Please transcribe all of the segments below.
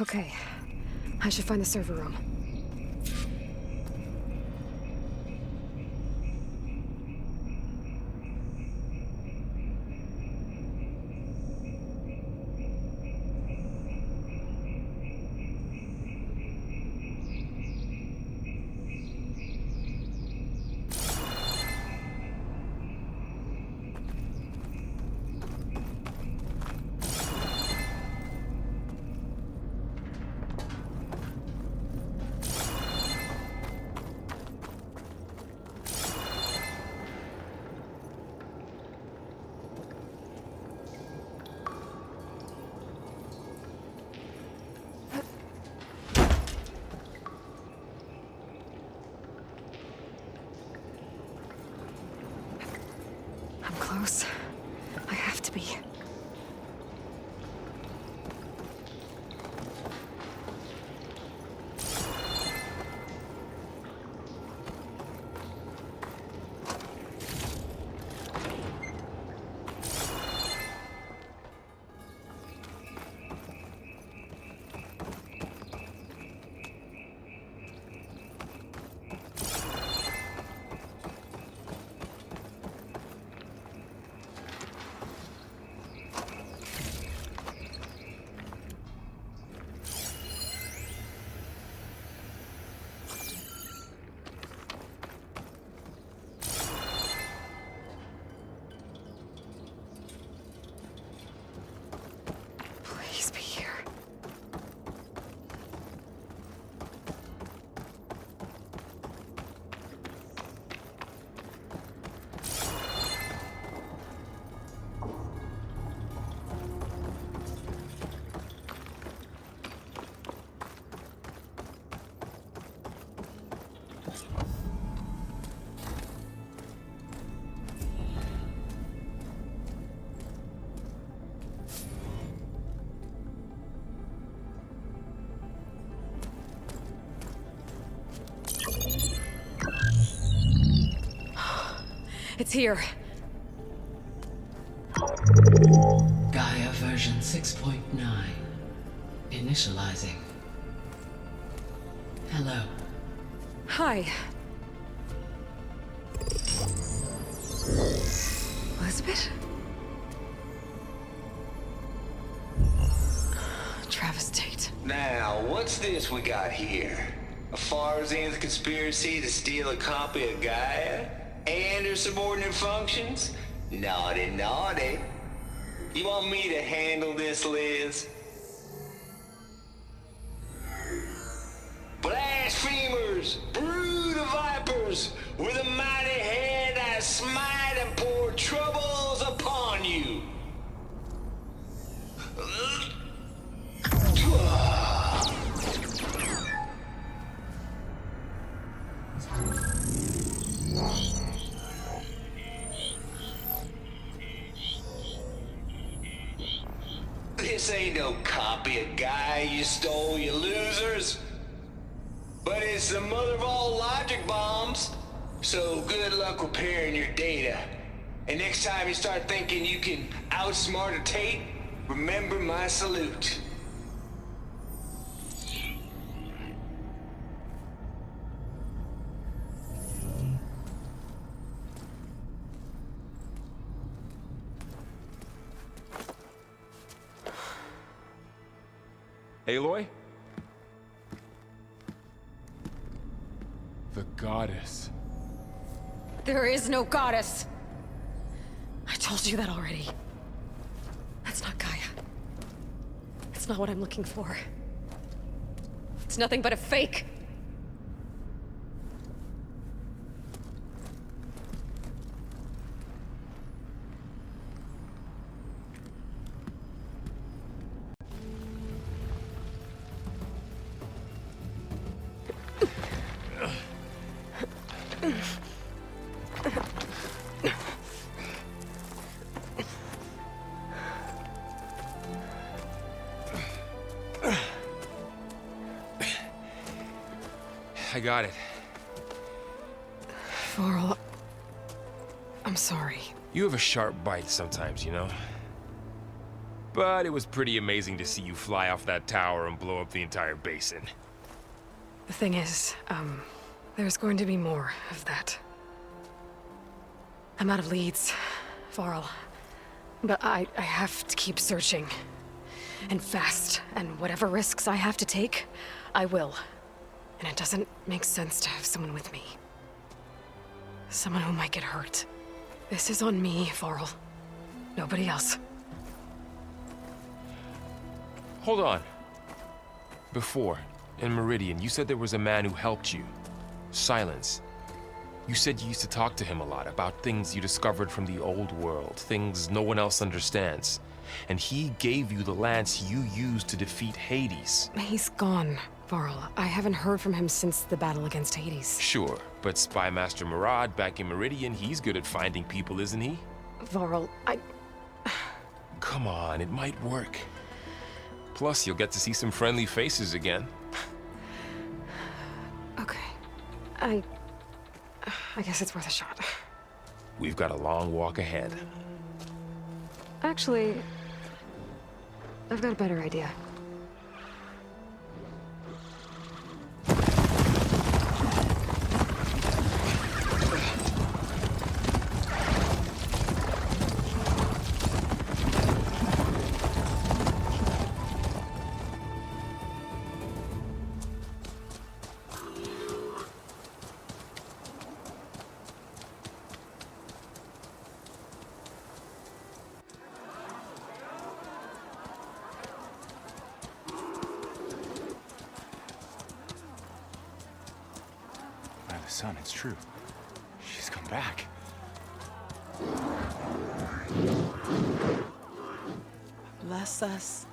Okay. I should find the server room. I'm close. I have to be. Please be here. It's here. Gaia version 6.9. Initializing. Hello. Hi. Elizabeth? Travestate. Now, what's this we got here? A Farzan's conspiracy to steal a copy of Gaia? And her subordinate functions? Naughty, naughty. You want me to handle this, Liz? Blasphemers! Brood of vipers! With a mighty hand I smite and pour troubles upon you! This ain't no copy of Gaia you stole, you losers. But it's the mother of all logic bombs. So good luck repairing your data. And next time you start thinking you can outsmart a Tate, remember my salute. Aloy? The goddess. There is no goddess. I told you that already. That's not Gaia. It's not what I'm looking for. It's nothing but a fake. I got it. Varl, I'm sorry. You have a sharp bite sometimes, you know? But it was pretty amazing to see you fly off that tower and blow up the entire basin. The thing is, there's going to be more of that. I'm out of leads, Varl. But I have to keep searching. And fast. And whatever risks I have to take, I will. And it doesn't make sense to have someone with me. Someone who might get hurt. This is on me, Varl. Nobody else. Hold on. Before, in Meridian, you said there was a man who helped you. Silence. You said you used to talk to him a lot about things you discovered from the old world, things no one else understands. And he gave you the lance you used to defeat Hades. He's gone, Varl. I haven't heard from him since the battle against Hades. Sure, but Spy Master Murad back in Meridian, he's good at finding people, isn't he? Varl, Come on, it might work. Plus, you'll get to see some friendly faces again. Okay. I guess it's worth a shot. We've got a long walk ahead. Actually, I've got a better idea. By the sun, it's true. She's come back. Bless us.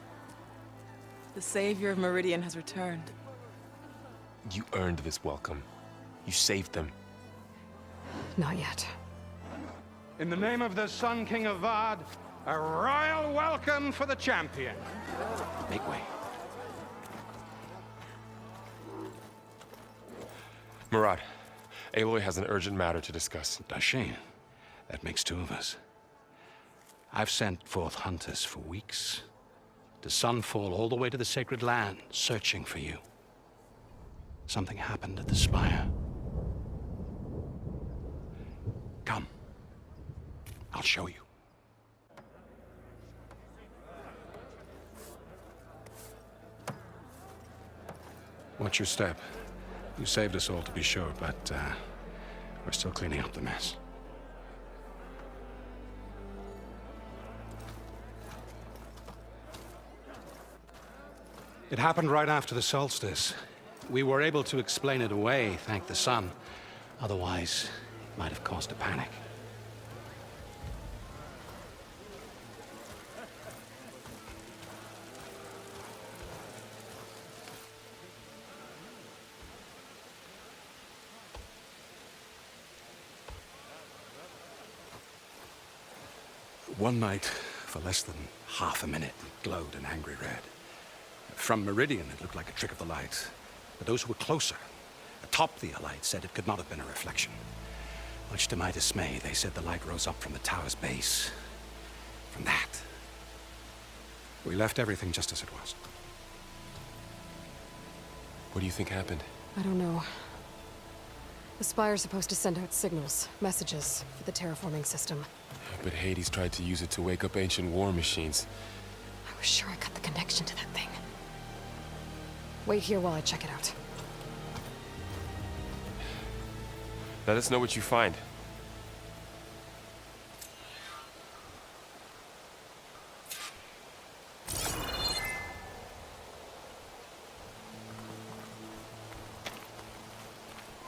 The savior of Meridian has returned. You earned this welcome. You saved them. Not yet. In the name of the Sun King of Vard, a royal welcome for the champion. Make way. Murad, Aloy has an urgent matter to discuss. Dashane, that makes two of us. I've sent forth hunters for weeks, to sunfall all the way to the sacred land, searching for you. Something happened at the spire. Come. I'll show you. Watch your step. You saved us all, to be sure, but we're still cleaning up the mess. It happened right after the solstice. We were able to explain it away, thank the sun. Otherwise, it might have caused a panic. One night, for less than half a minute, it glowed an angry red. From Meridian, it looked like a trick of the light. But those who were closer, atop the light, said it could not have been a reflection. Much to my dismay, they said the light rose up from the tower's base. From that. We left everything just as it was. What do you think happened? I don't know. The Spire's supposed to send out signals, messages, for the terraforming system. But Hades tried to use it to wake up ancient war machines. I was sure I cut the connection to that thing. Wait here while I check it out. Let us know what you find.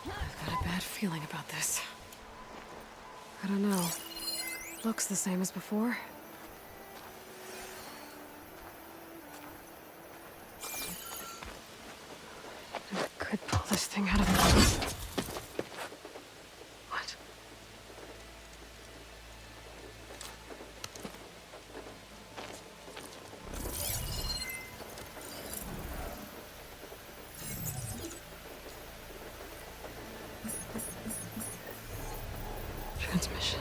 I've got a bad feeling about this. I don't know. Looks the same as before. I could pull this thing out of the... What? Transmission.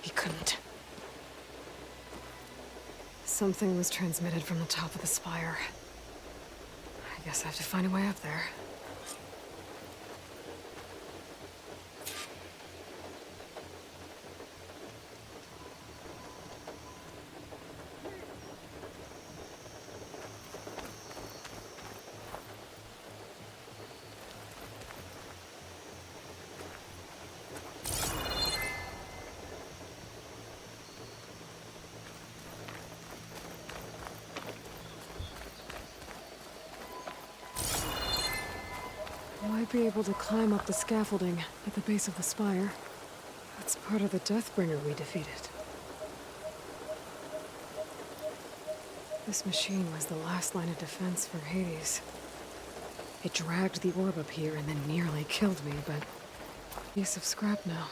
He couldn't. Something was transmitted from the top of the spire. I guess I have to find a way up there. Might be able to climb up the scaffolding at the base of the spire. That's part of the Deathbringer we defeated. This machine was the last line of defense for Hades. It dragged the orb up here and then nearly killed me, but piece of scrap now.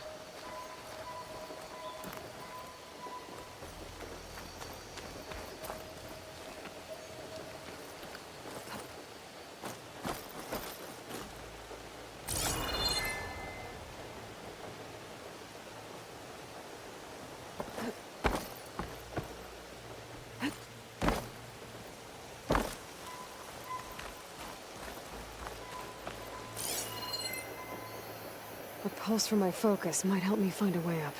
A pulse from my focus might help me find a way up.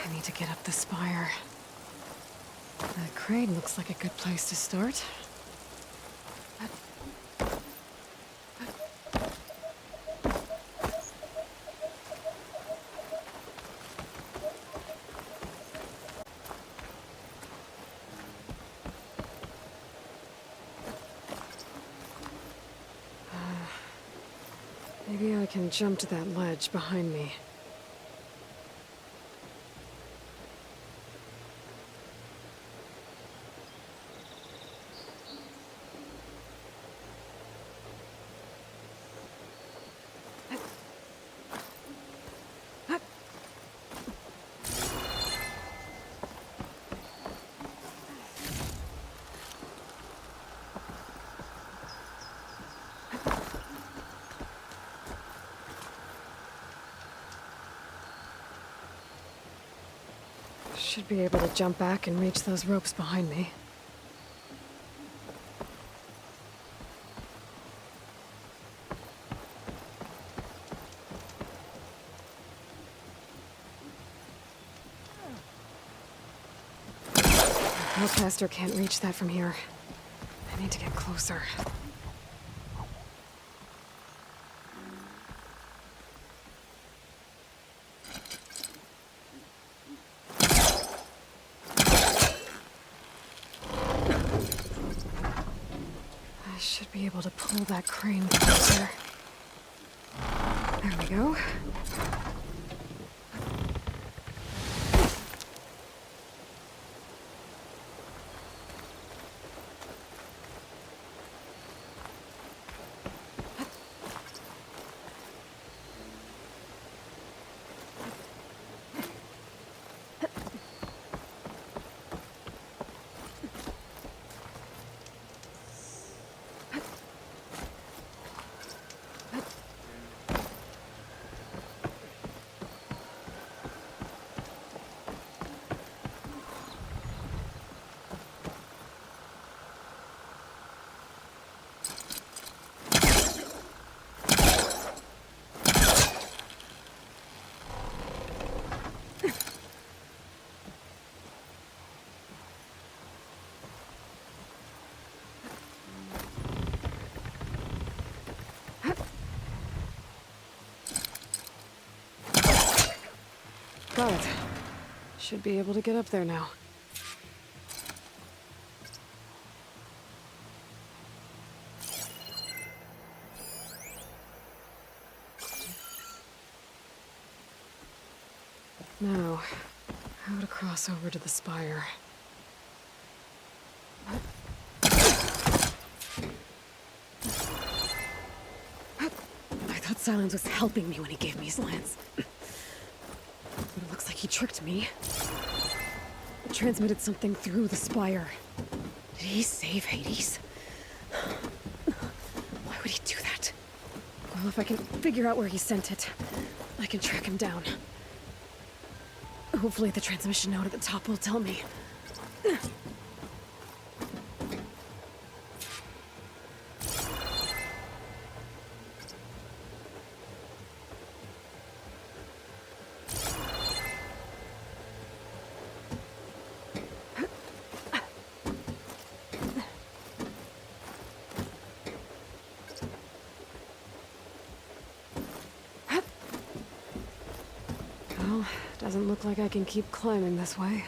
I need to get up the spire. That crane looks like a good place to start. Maybe I can jump to that ledge behind me. Should be able to jump back and reach those ropes behind me. Hellcaster can't reach that from here. I need to get closer. I should be able to pull that crane closer. There we go. got it. Should be able to get up there now. Now, how to cross over to the spire. I thought Silence was helping me when he gave me his lance. But it looks like he tricked me. It transmitted something through the spire. Did he save Hades? Why would he do that? Well, if I can figure out where he sent it, I can track him down. Hopefully the transmission node at the top will tell me. Well, doesn't look like I can keep climbing this way.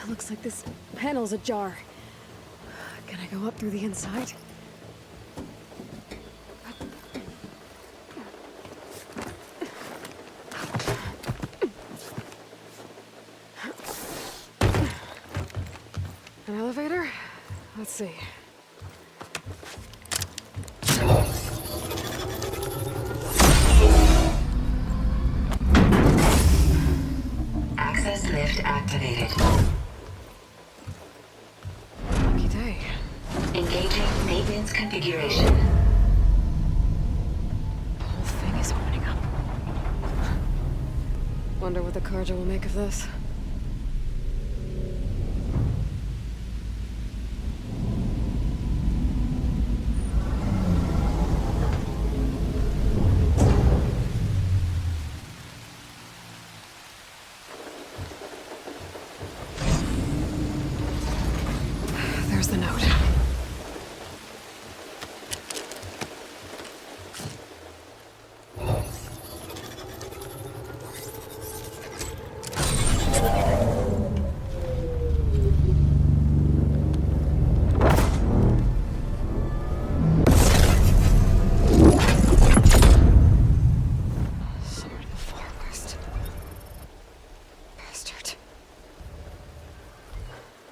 Looks like this panel's ajar. Can I go up through the inside? An elevator? Let's see. Access lift activated. Lucky day. Engaging maintenance configuration. The whole thing is opening up. Wonder what the Carja will make of this. There's the note. Sword of the Far West. Bastard.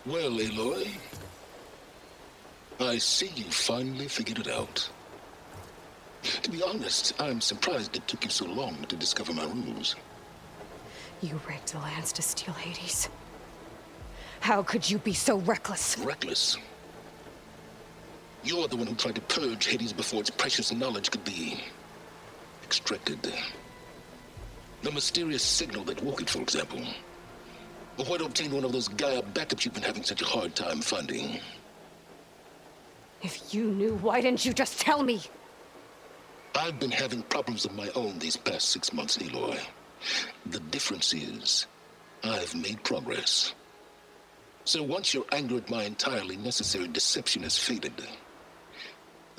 Well, Aloy, I see you finally figured it out. To be honest, I'm surprised it took you so long to discover my ruse. You rigged the lance to steal Hades. How could you be so reckless? Reckless. You're the one who tried to purge Hades before its precious knowledge could be extracted. The mysterious signal that woke it, for example. Or why to obtain one of those Gaia backups you've been having such a hard time finding? If you knew, why didn't you just tell me? I've been having problems of my own these past 6 months, Aloy. The difference is, I've made progress. So once your anger at my entirely necessary deception has faded,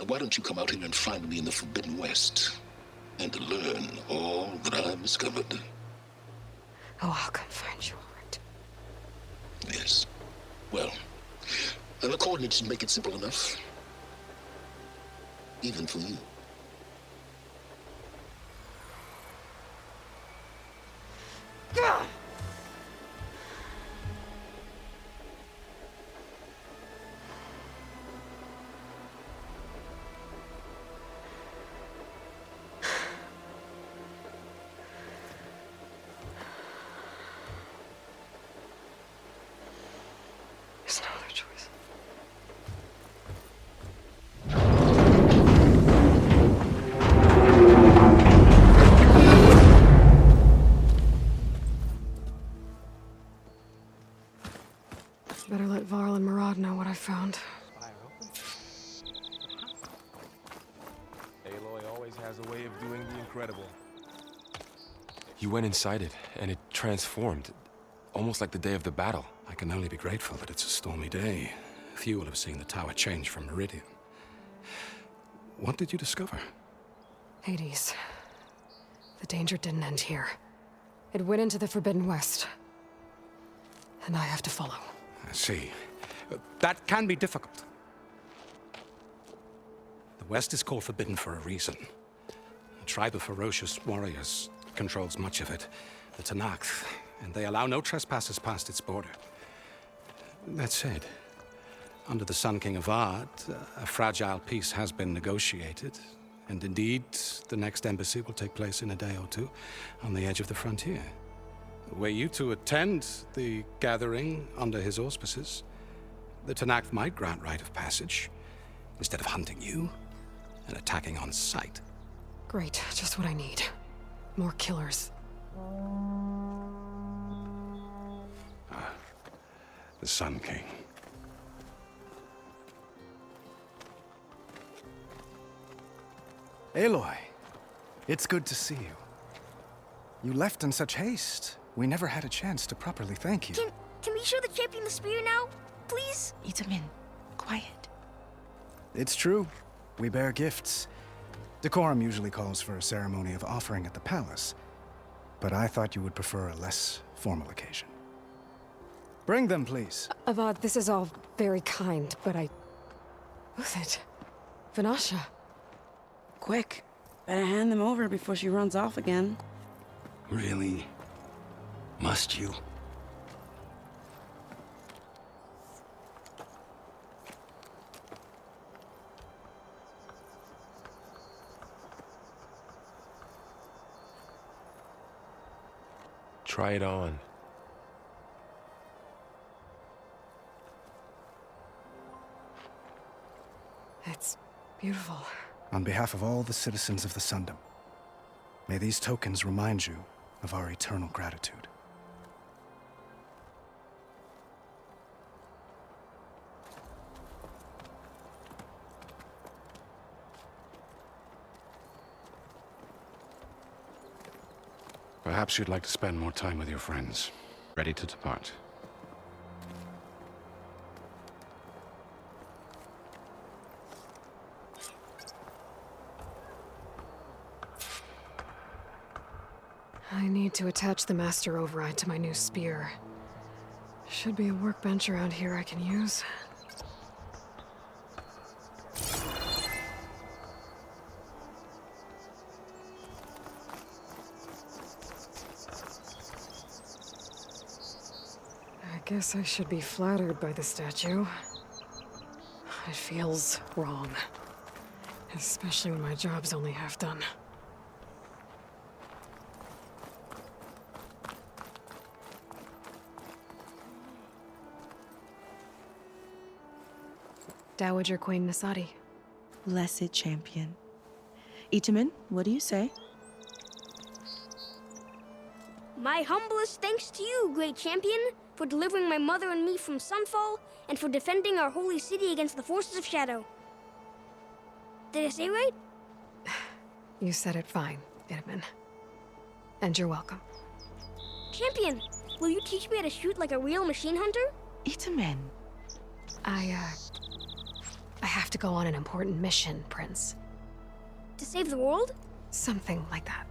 why don't you come out here and find me in the Forbidden West, and learn all that I've discovered? Oh, I'll come find you, all right. Yes. Well, and the coordinates should make it simple enough. Even for you. Gah! There's no other choice. Better let Varl and Murad know what I found. Aloy always has a way of doing the incredible. You went inside it, and it transformed, almost like the day of the battle. I can only be grateful that it's a stormy day. Few will have seen the tower change from Meridian. What did you discover? Hades. The danger didn't end here. It went into the Forbidden West. And I have to follow. I see. That can be difficult. The West is called Forbidden for a reason. A tribe of ferocious warriors controls much of it, the Tenakth, and they allow no trespassers past its border. That said, under the Sun King of Ard, a fragile peace has been negotiated, and indeed, the next embassy will take place in a day or two on the edge of the frontier. Were you to attend the gathering under his auspices, the Tenakth might grant right of passage, instead of hunting you and attacking on sight. Great, just what I need. More killers. The Sun King. Aloy, it's good to see you. You left in such haste. We never had a chance to properly thank you. Can we show the champion the spear now? Please? Itamin, quiet. It's true. We bear gifts. Decorum usually calls for a ceremony of offering at the palace, but I thought you would prefer a less formal occasion. Bring them, please. Avad, this is all very kind, but Who's it? Vanasha. Quick. Better hand them over before she runs off again. Really? Must you? Try it on. It's beautiful. On behalf of all the citizens of the Sundom, may these tokens remind you of our eternal gratitude. Perhaps you'd like to spend more time with your friends. Ready to depart. I need to attach the master override to my new spear. Should be a workbench around here I can use. I guess I should be flattered by the statue. It feels wrong. Especially when my job's only half done. Dowager Queen Nasadi. Blessed champion. Itamin, what do you say? My humblest thanks to you, great champion, for delivering my mother and me from Sunfall, and for defending our holy city against the forces of Shadow. Did I say right? You said it fine, Itamen. And you're welcome. Champion, will you teach me how to shoot like a real machine hunter? Itamen. I have to go on an important mission, Prince. To save the world? Something like that.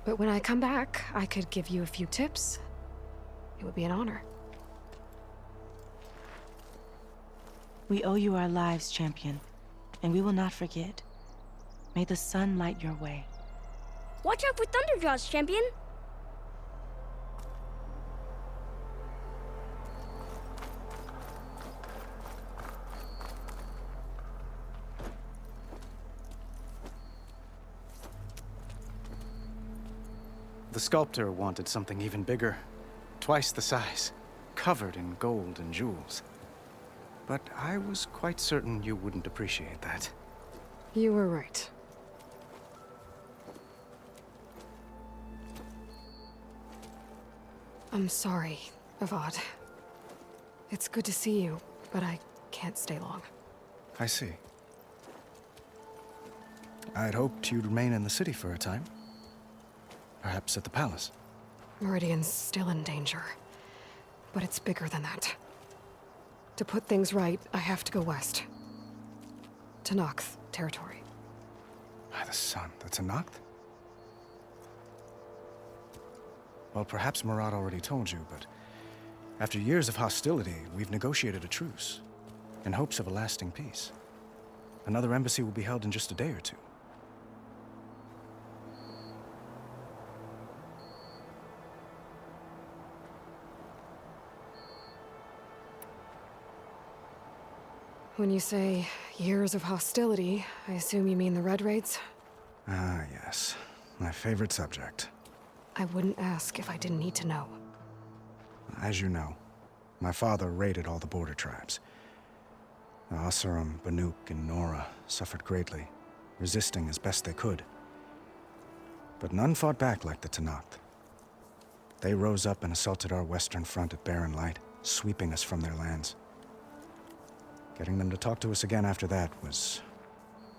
But when I come back, I could give you a few tips. It would be an honor. We owe you our lives, champion, and we will not forget. May the sun light your way. Watch out for Thunderjaws, champion! The sculptor wanted something even bigger, twice the size, covered in gold and jewels. But I was quite certain you wouldn't appreciate that. You were right. I'm sorry, Avad. It's good to see you, but I can't stay long. I see. I'd hoped you'd remain in the city for a time. Perhaps at the palace. Meridian's still in danger, but it's bigger than that. To put things right, I have to go west. To Nox territory. By the sun, that's a Noct? Well, perhaps Murad already told you, but after years of hostility, we've negotiated a truce, in hopes of a lasting peace. Another embassy will be held in just a day or two. When you say years of hostility, I assume you mean the Red Raids? Ah, yes. My favorite subject. I wouldn't ask if I didn't need to know. As you know, my father raided all the border tribes. The Asurum, Banuk, and Nora suffered greatly, resisting as best they could. But none fought back like the Tenakth. They rose up and assaulted our western front at Barren Light, sweeping us from their lands. Getting them to talk to us again after that was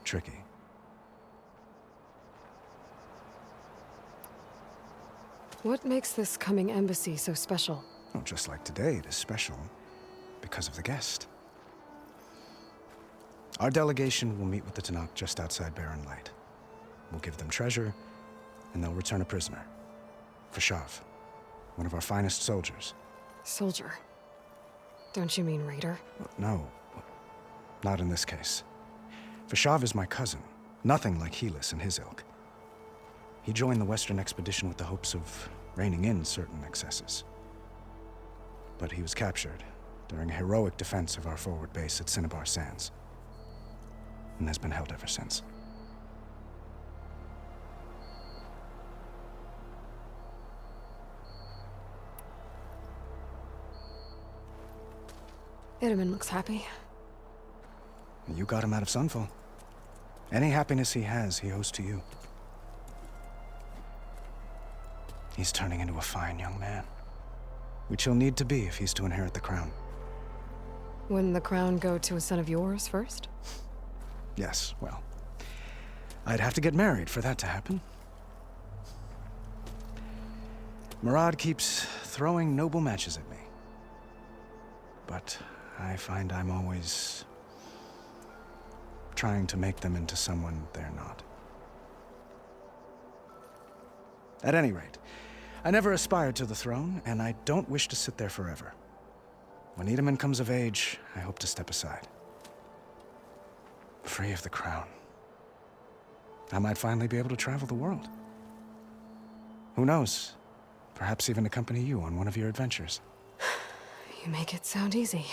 tricky. What makes this coming embassy so special? Well, just like today, it is special because of the guest. Our delegation will meet with the Tenakth just outside Barren Light. We'll give them treasure, and they'll return a prisoner. Fashav, one of our finest soldiers. Soldier? Don't you mean raider? No, not in this case. Fashav is my cousin, nothing like Helis and his ilk. He joined the Western expedition with the hopes of reining in certain excesses. But he was captured during a heroic defense of our forward base at Cinnabar Sands, and has been held ever since. Itamen looks happy. You got him out of Sunfall. Any happiness he has, he owes to you. He's turning into a fine young man, which he'll need to be if he's to inherit the crown. Wouldn't the crown go to a son of yours first? Yes, well, I'd have to get married for that to happen. Murad keeps throwing noble matches at me. But I find I'm always trying to make them into someone they're not. At any rate, I never aspired to the throne, and I don't wish to sit there forever. When Itamen comes of age, I hope to step aside. Free of the crown. I might finally be able to travel the world. Who knows? Perhaps even accompany you on one of your adventures. You make it sound easy.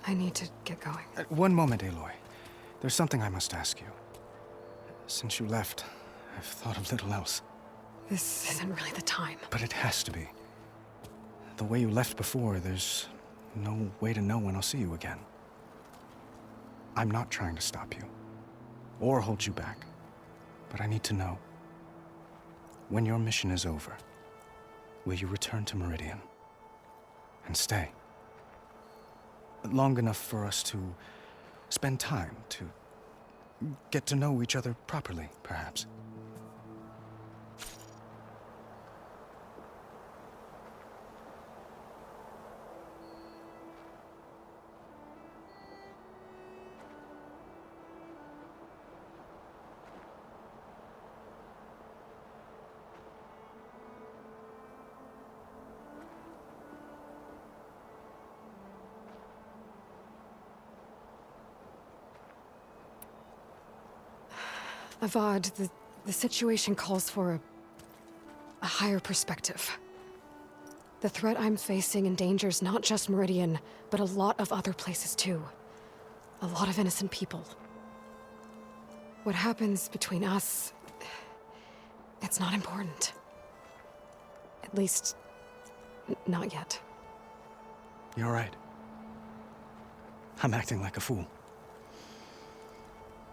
I need to get going. One moment, Aloy. There's something I must ask you. Since you left, I've thought of little else. This isn't really the time. But it has to be. The way you left before, there's no way to know when I'll see you again. I'm not trying to stop you, or hold you back. But I need to know, when your mission is over, will you return to Meridian and stay? Long enough for us to spend time, to get to know each other properly, perhaps. Avad, the situation calls for a higher perspective. The threat I'm facing endangers not just Meridian, but a lot of other places too. A lot of innocent people. What happens between us, it's not important. At least, not yet. You're right. I'm acting like a fool.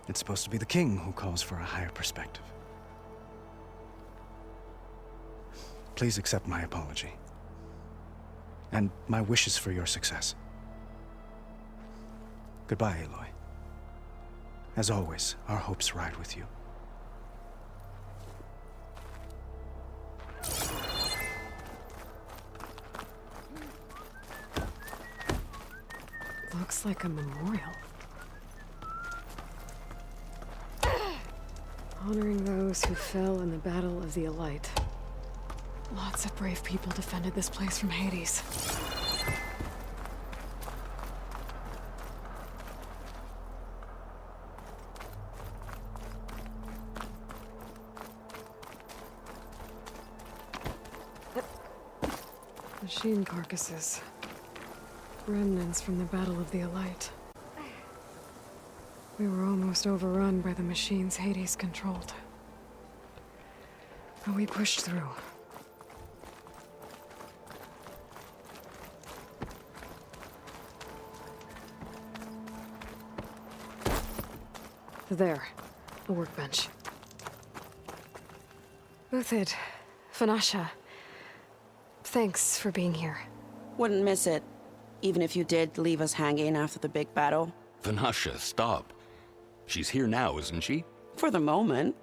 It's supposed to be the king who calls for a higher perspective. Please accept my apology. And my wishes for your success. Goodbye, Aloy. As always, our hopes ride with you. Looks like a memorial. Honoring those who fell in the Battle of the Elite. Lots of brave people defended this place from Hades. Machine carcasses. Remnants from the Battle of the Elite. We were almost overrun by the machines Hades controlled. But we pushed through. There, a workbench. Uthid, Vanasha, thanks for being here. Wouldn't miss it, even if you did leave us hanging after the big battle. Vanasha, stop. She's here now, isn't she? For the moment.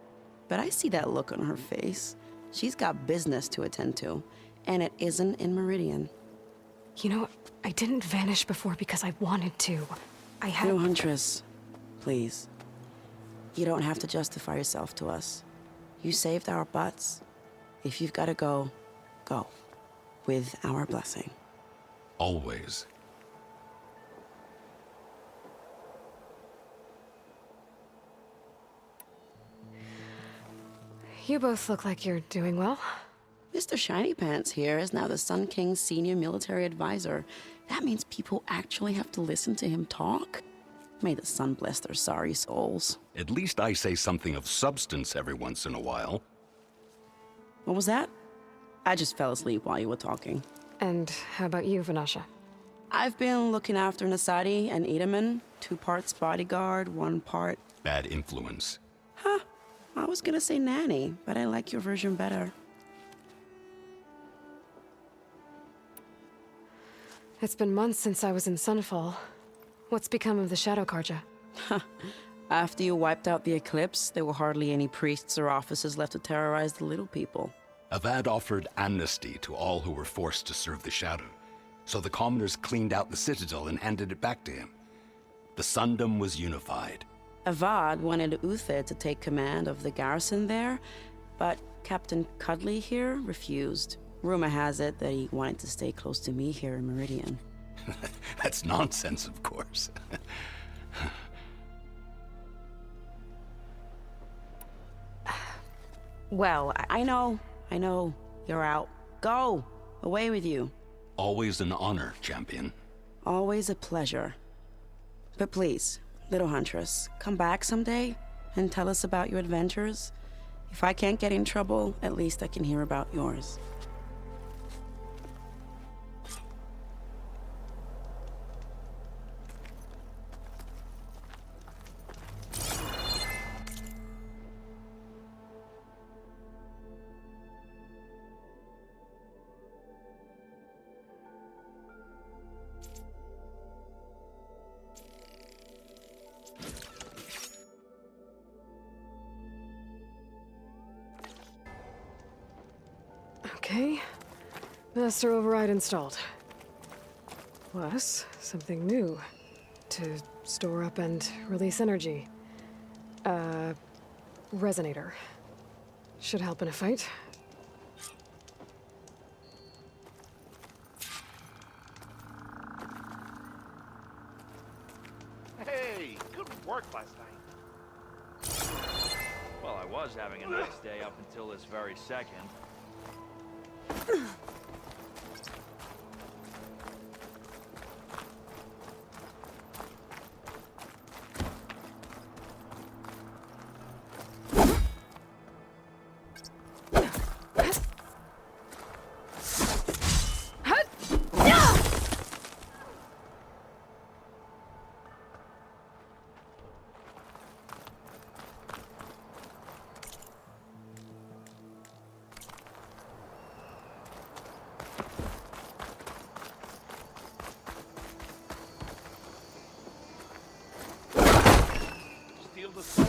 But I see that look on her face. She's got business to attend to, and it isn't in Meridian. You know, I didn't vanish before because I wanted to. I had... No, Huntress. Please. You don't have to justify yourself to us. You saved our butts. If you've got to go, go. With our blessing. Always. You both look like you're doing well. Mr. Shiny Pants here is now the Sun King's senior military advisor. That means people actually have to listen to him talk. May the sun bless their sorry souls. At least I say something of substance every once in a while. What was that? I just fell asleep while you were talking. And how about you, Vanasha? I've been looking after Nasadi and Edaman. 2 parts bodyguard, 1 part... Bad influence. Huh. I was gonna say nanny, but I like your version better. It's been months since I was in Sunfall. What's become of the Shadow Karja? After you wiped out the Eclipse, there were hardly any priests or officers left to terrorize the little people. Avad offered amnesty to all who were forced to serve the Shadow, so the commoners cleaned out the Citadel and handed it back to him. The Sundom was unified. Avad wanted Uthid to take command of the garrison there, but Captain Cuddly here refused. Rumor has it that he wanted to stay close to me here in Meridian. That's nonsense, of course. Well, I know. You're out. Go! Away with you. Always an honor, champion. Always a pleasure. But please, little Huntress, come back someday and tell us about your adventures. If I can't get in trouble, at least I can hear about yours. Okay. Master override installed. Plus, something new. To store up and release energy. Resonator. Should help in a fight. Hey, good work last night. Well, I was having a nice day up until this very second. Steal the soul.